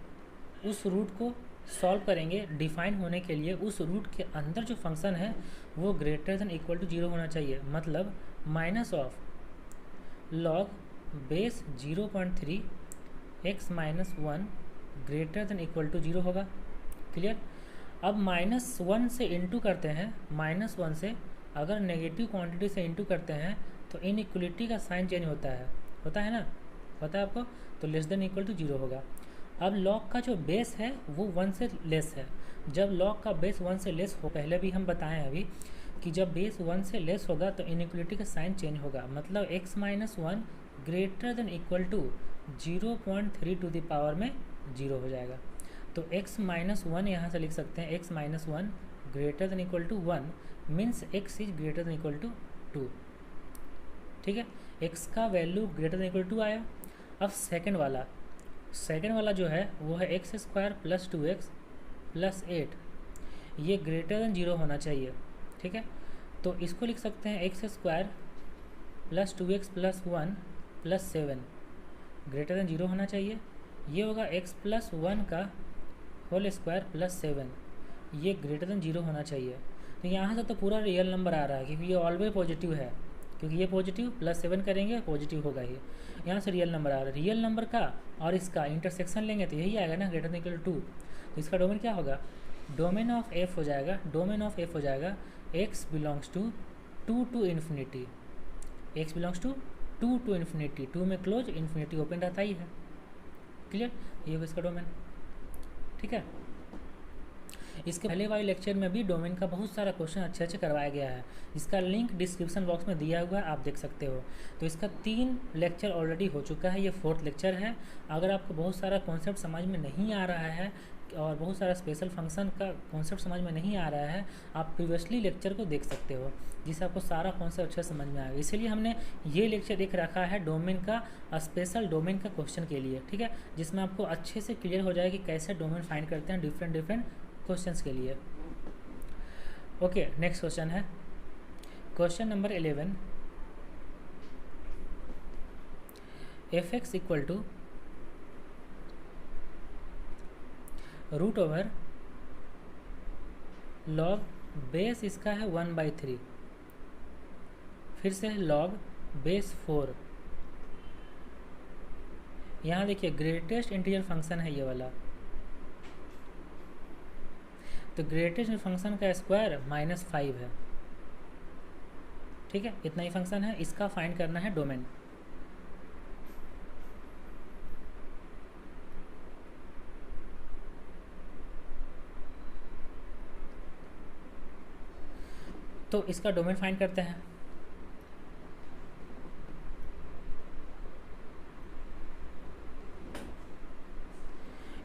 उस रूट को सॉल्व करेंगे डिफाइन होने के लिए उस रूट के अंदर जो फंक्शन है वो ग्रेटर देन इक्वल टू 0 होना चाहिए। मतलब minus of log base 0.3 x minus 1 greater than equal to 0 होगा। क्लियर। अब -1 से इंटू करते हैं, -1 से अगर नेगेटिव क्वांटिटी से इंटू करते हैं तो इनइक्वलिटी का साइन चेंज होता है ना, पता है आपको। तो लेस देन इक्वल टू 0 होगा। अब लॉग का जो बेस है वो 1 से लेस है। जब लॉग का बेस 1 से लेस हो, पहले भी हम बताएं अभी कि जब बेस 1 से लेस होगा तो इनइक्वलिटी का साइन चेंज होगा। मतलब x minus 1 greater than equal to 0.3 to the power में 0 हो जाएगा। तो x माइनस 1 यहाँ से लिख सकते हैं, x minus 1 greater than equal to 1 means x is greater than equal to 2। ठीक है, x का value greater than equal to आया। अब सेकंड वाला जो है वो है x square plus 2x plus 8, ये ग्रेटर देन 0 होना चाहिए। ठीक है, तो इसको लिख सकते हैं x square plus 2x plus 1 plus 7 greater then 0 होना चाहिए। ये होगा x प्लस 1 का होल स्क्वायर प्लस 7, ये ग्रेटर देन 0 होना चाहिए। तो यहाँ से तो पूरा रियल नंबर आ रहा है क्योंकि ये ऑलवेज पॉजिटिव है, क्योंकि ये पॉजिटिव प्लस 7 करेंगे पॉजिटिव होगा ये। यहाँ से रियल नंबर आ रहा है। रियल नंबर का और इसका इंटरसेक्शन लेंगे तो यही आएगा ना, ग्रेटर देन इक्वल टू 2। तो इसका डोमेन क्या होगा, डोमेन ऑफ एफ हो जाएगा, डोमेन ऑफ एफ हो जाएगा x belongs to 2 to infinity, x belongs to 2 to infinity, 2 में क्लोज इन्फिनिटी ओपन रहता ही है। क्लियर, ये होगा इसका डोमेन। ठीक है, इसके पहले वाले लेक्चर में भी डोमेन का बहुत सारा क्वेश्चन अच्छे करवाया गया है, इसका लिंक डिस्क्रिप्शन बॉक्स में दिया हुआ है, आप देख सकते हो। तो इसका 3 लेक्चर ऑलरेडी हो चुका है, ये 4th लेक्चर है। अगर आपको बहुत सारा कॉन्सेप्ट समझ में नहीं आ रहा है और बहुत सारा स्पेशल फंक्शन का कॉन्सेप्ट समझ में नहीं आ रहा है, आप प्रीवियसली लेक्चर को देख सकते हो जिससे आपको सारा कॉन्सेप्ट अच्छे समझ में आएगा। इसीलिए हमने ये लेक्चर एक रखा है डोमेन का, स्पेशल डोमेन का क्वेश्चन के लिए। ठीक है, जिसमें आपको अच्छे से क्लियर हो जाए कि कैसे डोमेन फाइंड करते हैं डिफरेंट क्वेश्चंस के लिए। ओके, नेक्स्ट क्वेश्चन है question number 11। F x equal to root over log base, इसका है 1/3, फिर से लॉग बेस 4। यहाँ देखिए ग्रेटेस्ट इंटीजर फंक्शन है ये वाला, तो ग्रेटेस्ट फंक्शन का स्क्वायर -5 है। ठीक है, इतना ही फंक्शन है, इसका फाइंड करना है डोमेन। तो इसका डोमेन फाइंड करते हैं।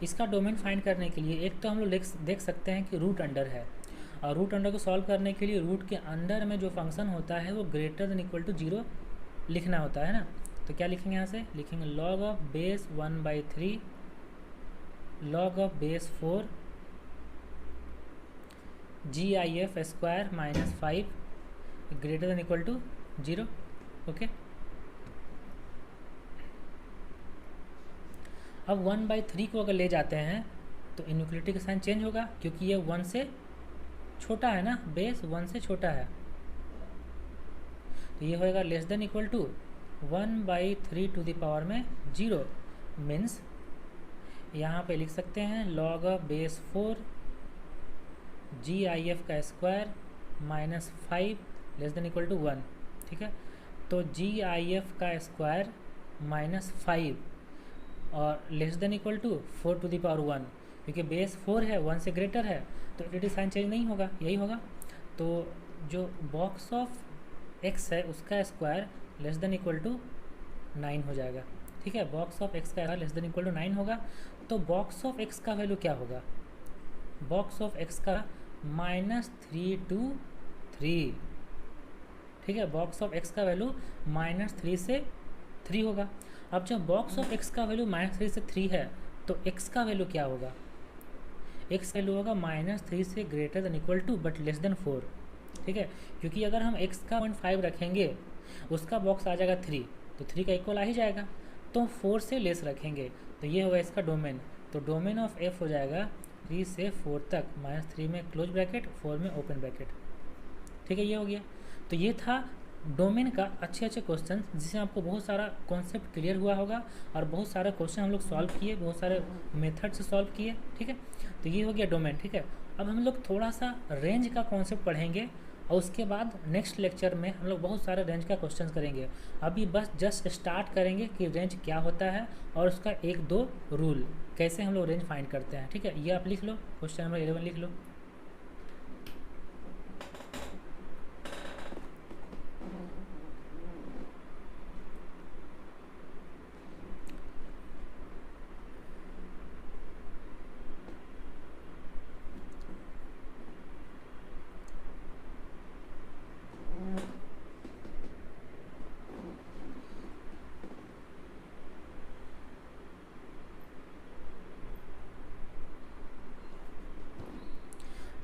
इसका डोमेन फाइंड करने के लिए एक तो हम लोग देख सकते हैं कि रूट अंडर है, और रूट अंडर को सॉल्व करने के लिए रूट के अंदर में जो फंक्शन होता है वो ग्रेटर देन इक्वल टू 0 लिखना होता है ना। तो क्या लिखेंगे, यहाँ से लिखेंगे log of base 1/3 log of base 4 GIF square -5 greater than equal to 0। Okay, अब 1/3 को अगर ले जाते हैं तो इनइक्वलिटी का साइन चेंज होगा क्योंकि ये 1 से छोटा है ना, बेस 1 से छोटा है। तो ये होएगा less than equal to 1/3 to the power में 0 मीन्स यहाँ पे लिख सकते हैं लॉग ऑफ बेस 4 GIF का square -5 less than equal to 1। ठीक है, तो GIF का स्क्वायर -5 और less than equal to 4 to the power 1, क्योंकि बेस 4 है 1 से ग्रेटर है तो इनइक्वलिटी साइन चेंज नहीं होगा, यही होगा। तो जो बॉक्स ऑफ x है उसका square less than equal to 9 हो जाएगा। ठीक है, बॉक्स ऑफ x का लेस देन इक्वल टू 9 होगा। तो बॉक्स ऑफ x का वैल्यू क्या होगा, बॉक्स ऑफ x का -3 to 3। ठीक है, बॉक्स ऑफ x का वैल्यू -3 से 3 होगा। अब जब बॉक्स ऑफ x का वैल्यू -3 से 3 है तो x का वैल्यू क्या होगा, x का वैल्यू होगा -3 से greater than equal to but less than 4। ठीक है, क्योंकि अगर हम x का 0.5 रखेंगे उसका बॉक्स आ जाएगा 3, तो 3 का इक्वल आ ही जाएगा, तो 4 से लेस रखेंगे तो ये होगा इसका डोमेन। तो डोमेन ऑफ f हो जाएगा 3 से 4 तक, -3 में क्लोज ब्रैकेट, 4 में ओपन ब्रैकेट। ठीक है, ये हो गया। तो ये था डोमेन का अच्छे अच्छे क्वेश्चन, जिससे आपको बहुत सारा कॉन्सेप्ट क्लियर हुआ होगा और बहुत सारे क्वेश्चन हम लोग सॉल्व किए, बहुत सारे मेथड से सॉल्व किए। ठीक है, तो ये हो गया डोमेन। ठीक है, अब हम लोग थोड़ा सा रेंज का कॉन्सेप्ट पढ़ेंगे और उसके बाद नेक्स्ट लेक्चर में हम लोग बहुत सारे रेंज का क्वेश्चन करेंगे। अभी बस जस्ट स्टार्ट करेंगे कि रेंज क्या होता है और उसका 1-2 रूल कैसे हम लोग रेंज फाइंड करते हैं। ठीक है, ये आप लिख लो, क्वेश्चन नंबर 11 लिख लो।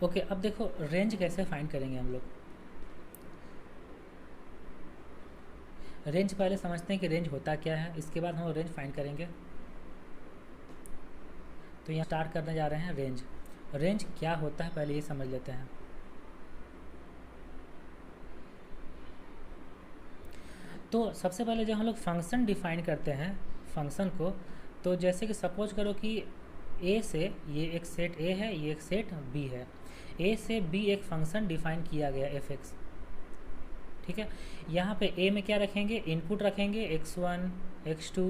ओके, अब देखो रेंज कैसे फाइंड करेंगे हम लोग। रेंज पहले समझते हैं कि रेंज होता क्या है, इसके बाद हम रेंज फाइंड करेंगे। तो यहाँ स्टार्ट करने जा रहे हैं रेंज। रेंज क्या होता है पहले ये समझ लेते हैं। तो सबसे पहले जब हम लोग फंक्शन डिफाइन करते हैं फंक्शन को, तो जैसे कि सपोज करो कि ए से, ये एक सेट ए है, ये एक सेट बी है, ए से बी एक फंक्शन डिफाइन किया गया एफ एक्स। ठीक है, यहाँ पे ए में क्या रखेंगे, इनपुट रखेंगे x1 x2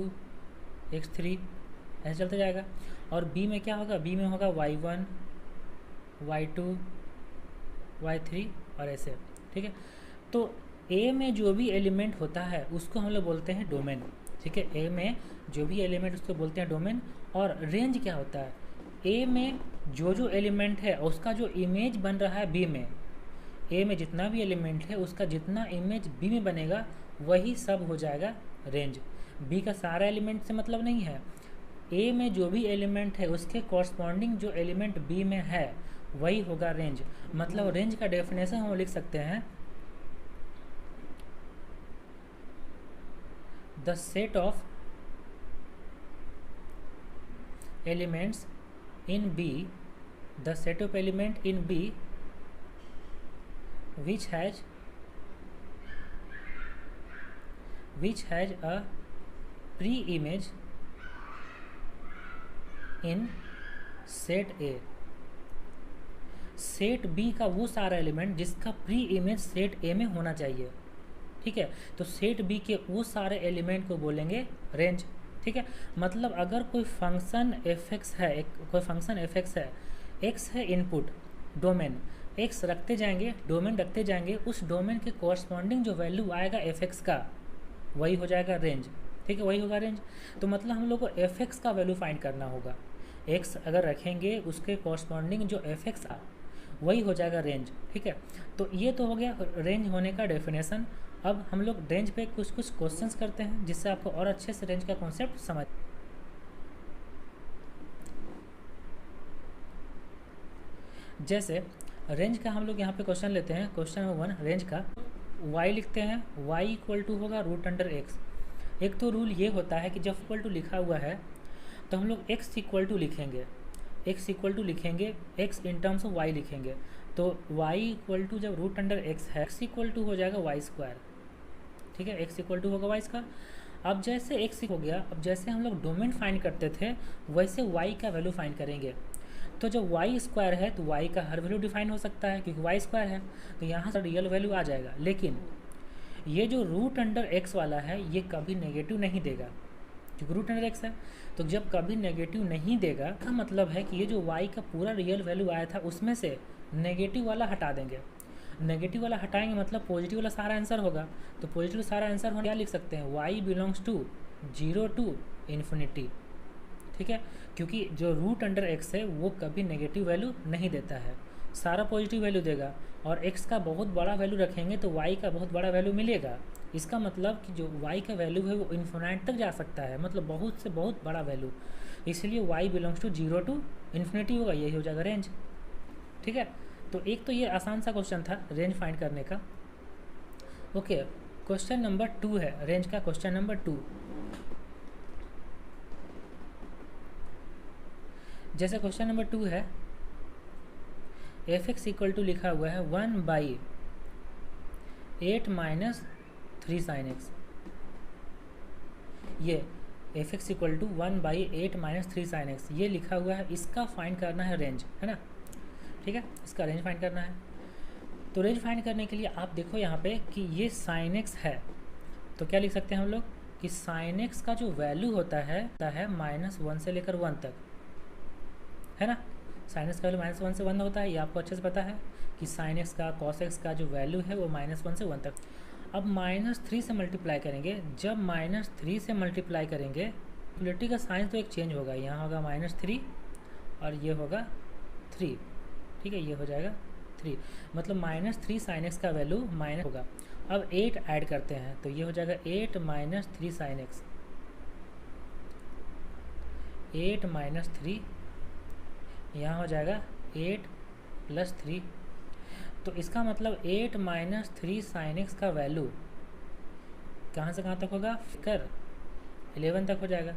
x3, ऐसे चलते जाएगा। और बी में क्या होगा, बी में होगा y1 y2 y3 और ऐसे। ठीक है, तो ए में जो भी एलिमेंट होता है उसको हम लोग बोलते हैं डोमेन। ठीक है, ए में जो भी एलिमेंट उसको बोलते हैं डोमेन। और रेंज क्या होता है, ए में जो जो एलिमेंट है उसका जो इमेज बन रहा है बी में, ए में जितना भी एलिमेंट है उसका जितना इमेज बी में बनेगा वही सब हो जाएगा रेंज। बी का सारा एलिमेंट से मतलब नहीं है, ए में जो भी एलिमेंट है उसके कॉरस्पॉन्डिंग जो एलिमेंट बी में है वही होगा रेंज। मतलब रेंज का डेफिनेशन हम लिख सकते हैं, the set of elements in B, the set of element in B which has a pre-image in set A। Set B का वो सारा एलिमेंट जिसका प्री इमेज सेट ए में होना चाहिए। ठीक है, तो सेट बी के वो सारे एलिमेंट को बोलेंगे रेंज। ठीक है, मतलब अगर कोई फंक्शन एफ एक्स है, कोई फंक्शन एफ एक्स है, एक्स है इनपुट, डोमेन एक्स रखते जाएंगे, डोमेन रखते जाएंगे, उस डोमेन के कॉरस्पॉन्डिंग जो वैल्यू आएगा एफ एक्स का वही हो जाएगा रेंज। ठीक है, वही होगा रेंज। तो मतलब हम लोग को एफ एक्स का वैल्यू फाइंड करना होगा, एक्स अगर रखेंगे उसके कॉरस्पॉन्डिंग जो एफ एक्स आ वही हो जाएगा रेंज। ठीक है, तो ये तो हो गया रेंज होने का डेफिनेशन। अब हम लोग रेंज पे कुछ कुछ क्वेश्चंस करते हैं जिससे आपको और अच्छे से रेंज का कॉन्सेप्ट समझ। जैसे रेंज का हम लोग यहाँ पे क्वेश्चन लेते हैं, क्वेश्चन नंबर 1 रेंज का y लिखते हैं, y इक्वल टू होगा √x। एक तो रूल ये होता है कि जब इक्वल टू लिखा हुआ है तो हम लोग x इक्वल टू लिखेंगे, x इक्वल टू लिखेंगे, x in terms of y लिखेंगे। तो y इक्वल टू जब √x है, x इक्वल टू हो जाएगा y²। ठीक है, x इक्वल टू होगा y²। अब जैसे x हो गया, अब जैसे हम लोग डोमेन फाइंड करते थे वैसे y का वैल्यू फाइंड करेंगे। तो जब y² है तो y का हर वैल्यू डिफाइन हो सकता है क्योंकि y² है, तो यहाँ से रियल वैल्यू आ जाएगा। लेकिन ये जो √x वाला है ये कभी नेगेटिव नहीं देगा क्योंकि √x है। तो जब कभी नेगेटिव नहीं देगा का मतलब है कि ये जो y का पूरा रियल वैल्यू आया था उसमें से नेगेटिव वाला हटा देंगे। नेगेटिव वाला हटाएंगे मतलब पॉजिटिव वाला सारा आंसर होगा। तो पॉजिटिव सारा आंसर होने क्या लिख सकते हैं, y बिलोंग्स टू 0 to ∞। ठीक है, क्योंकि जो √x है वो कभी नेगेटिव वैल्यू नहीं देता है, सारा पॉजिटिव वैल्यू देगा। और x का बहुत बड़ा वैल्यू रखेंगे तो y का बहुत बड़ा वैल्यू मिलेगा। इसका मतलब कि जो y का वैल्यू है वो इन्फिनाइट तक जा सकता है, मतलब बहुत से बहुत बड़ा वैल्यू। इसलिए y बिलोंग्स टू 0 to ∞ होगा, यही हो जाएगा रेंज। ठीक है, तो एक तो ये आसान सा क्वेश्चन था रेंज फाइंड करने का। ओके, क्वेश्चन नंबर 2 है रेंज का, क्वेश्चन नंबर 2। जैसे क्वेश्चन नंबर 2 है, एफ एक्स इक्वल टू लिखा हुआ है 1/8 माइनस 3 साइन एक्स। ये F x equal to 1/8 minus 3 sine x ये लिखा हुआ है, इसका फाइंड करना है रेंज, है ना। ठीक है, इसका रेंज फाइंड करना है। तो रेंज फाइंड करने के लिए आप देखो यहाँ पे कि ये साइन एक्स है, तो क्या लिख सकते हैं हम लोग कि साइन एक्स का जो वैल्यू होता है -1 से लेकर 1 तक, है ना। साइन एक्स का वैल्यू -1 से 1 होता है, ये आपको अच्छे से पता है कि साइन एक्स का कॉस एक्स का जो वैल्यू है वो -1 से 1 तक। अब -3 से मल्टीप्लाई करेंगे, जब -3 से मल्टीप्लाई करेंगे प्रोबेबिलिटी का साइन तो एक चेंज होगा, यहाँ होगा -3 और ये होगा 3, ठीक है, ये हो जाएगा 3, मतलब -3 साइन एक्स का वैल्यू माइनस होगा। अब 8 ऐड करते हैं तो ये हो जाएगा 8 माइनस 3 साइन एक्स, 8 माइनस 3, यहाँ हो जाएगा 8 प्लस 3। तो इसका मतलब 8 माइनस 3 साइन एक्स का वैल्यू कहाँ से कहाँ तक होगा, फिकर 11 तक हो जाएगा।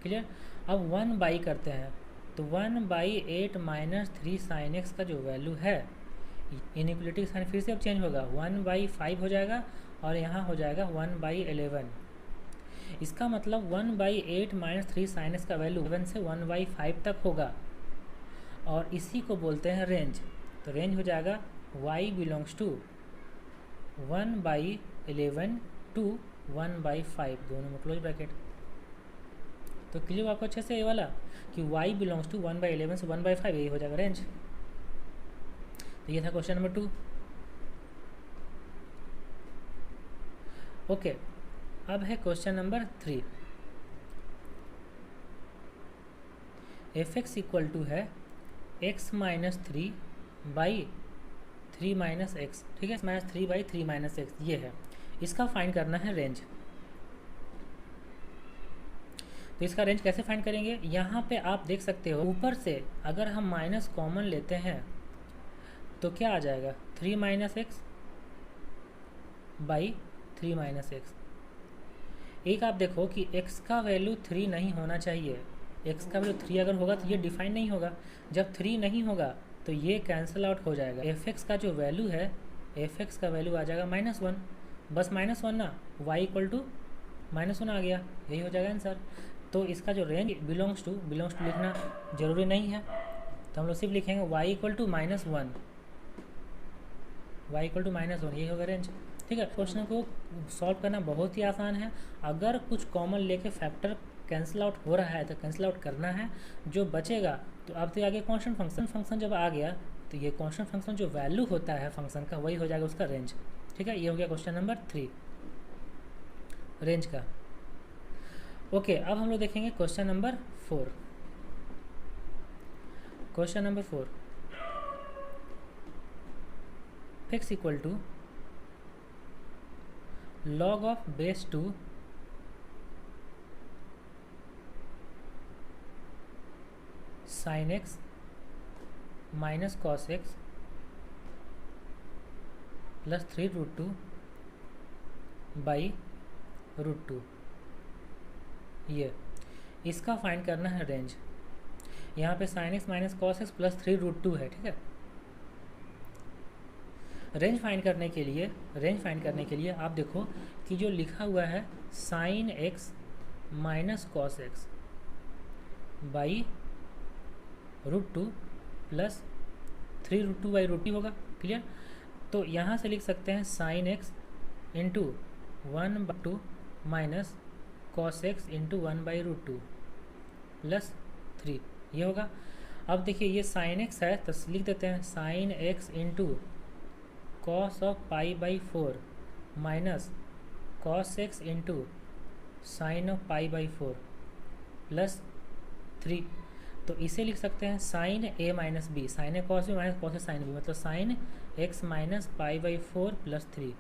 क्लियर। अब 1/, करते हैं तो 1/8 माइनस 3 साइन एक्स का जो वैल्यू है, इनइक्वलिटी का साइन फिर से अब चेंज होगा, 1/5 हो जाएगा और यहाँ हो जाएगा 1/11। इसका मतलब 1/8 माइनस 3 साइन एक्स का वैल्यू 1 से 1/5 तक होगा और इसी को बोलते हैं रेंज। तो रेंज हो जाएगा y बिलोंग्स टू 1/11 टू 1/5, दोनों में क्लोज ब्रैकेट। तो क्लियर आपको अच्छे से ये वाला कि y बिलोंग्स टू 1/11 से 1/5, यही हो जाएगा रेंज। तो ये था क्वेश्चन नंबर 2। ओके, अब है question number 3। F x equal to है x माइनस 3/3 माइनस एक्स, ठीक है, -3/3 माइनस एक्स ये है, इसका फाइंड करना है रेंज। तो इसका रेंज कैसे फाइंड करेंगे, यहाँ पे आप देख सकते हो ऊपर से अगर हम माइनस कॉमन लेते हैं तो क्या आ जाएगा, 3 minus x by 3 minus x. एक आप देखो कि x का वैल्यू 3 नहीं होना चाहिए, x का वैल्यू 3 अगर होगा तो ये डिफाइन नहीं होगा, जब 3 नहीं होगा तो ये कैंसिल आउट हो जाएगा। एफ एक्स का जो वैल्यू है, एफ एक्स का वैल्यू आ जाएगा -1, बस -1 ना, y इक्वल टू -1 आ गया, यही हो जाएगा आंसर। तो इसका जो रेंज बिलोंग्स टू लिखना ज़रूरी नहीं है, तो हम लोग सिर्फ लिखेंगे y equal to -1, y equal to -1, यही होगा रेंज। ठीक है, क्वेश्चन को सॉल्व करना बहुत ही आसान है। अगर कुछ कॉमन लेके फैक्टर कैंसिल आउट हो रहा है तो कैंसिल आउट करना है, जो बचेगा तो अब तो आगे कांस्टेंट फंक्शन जब आ गया तो ये कांस्टेंट फंक्शन जो वैल्यू होता है फंक्शन का वही हो जाएगा उसका रेंज। ठीक है, ये हो गया क्वेश्चन नंबर 3 रेंज का। ओके, अब हम लोग देखेंगे question number 4। Question number 4, x equal to log of base 2 sin x minus cos x plus 3√2 by √2, ये इसका फाइंड करना है रेंज। यहाँ पे sin x minus cos x plus 3√2 है, ठीक है। रेंज फाइंड करने के लिए आप देखो कि जो लिखा हुआ है sin x minus cos x by √2 plus 3√2 by √2 होगा। क्लियर। तो यहाँ से लिख सकते हैं sin x into 1/2 minus cos x into 1/√2 plus 3, ये होगा। अब देखिए ये sin x है तो लिख देते हैं sin x into cos of π/4 minus cos x into sin of π/4 plus 3। तो इसे लिख सकते हैं sin a minus B, sin a cos b minus cos a sin b, मतलब sin x माइनस π/4 प्लस 3,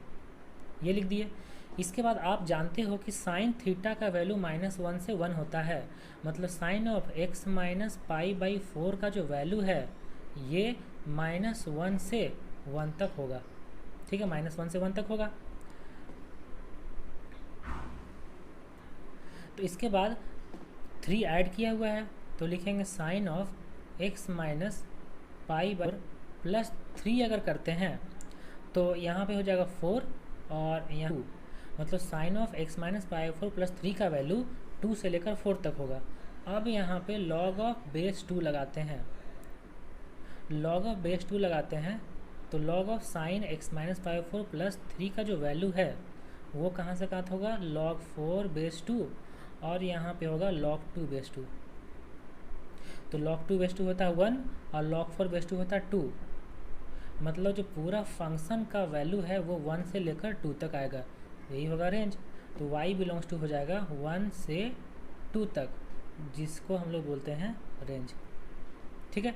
ये लिख दिए। इसके बाद आप जानते हो कि साइन थीटा का वैल्यू -1 से 1 होता है, मतलब साइन ऑफ x माइनस π/4 का जो वैल्यू है ये -1 से 1 तक होगा। ठीक है, -1 से 1 तक होगा। तो इसके बाद 3 ऐड किया हुआ है तो लिखेंगे sine of x minus pi by plus 3 अगर करते हैं तो यहाँ पे हो जाएगा 4 और यहाँ 2, मतलब sine of x minus pi 4 plus 3 का वैल्यू 2 से लेकर 4 तक होगा। अब यहाँ पे लॉग ऑफ बेस 2 लगाते हैं, लॉग ऑफ बेस 2 लगाते हैं तो log of sine x minus pi 4 plus 3 का जो वैल्यू है वो कहाँ से कहाँ होगा, log 4 बेस 2 और यहाँ पे होगा log 2 बेस 2। तो log 2 बेस 2 होता है 1 और log 4 बेस 2 होता है 2, मतलब जो पूरा फंक्शन का वैल्यू है वो 1 से लेकर 2 तक आएगा, यही होगा रेंज। तो y बिलोंग्स टू हो जाएगा 1 से 2 तक, जिसको हम लोग बोलते हैं रेंज। ठीक है।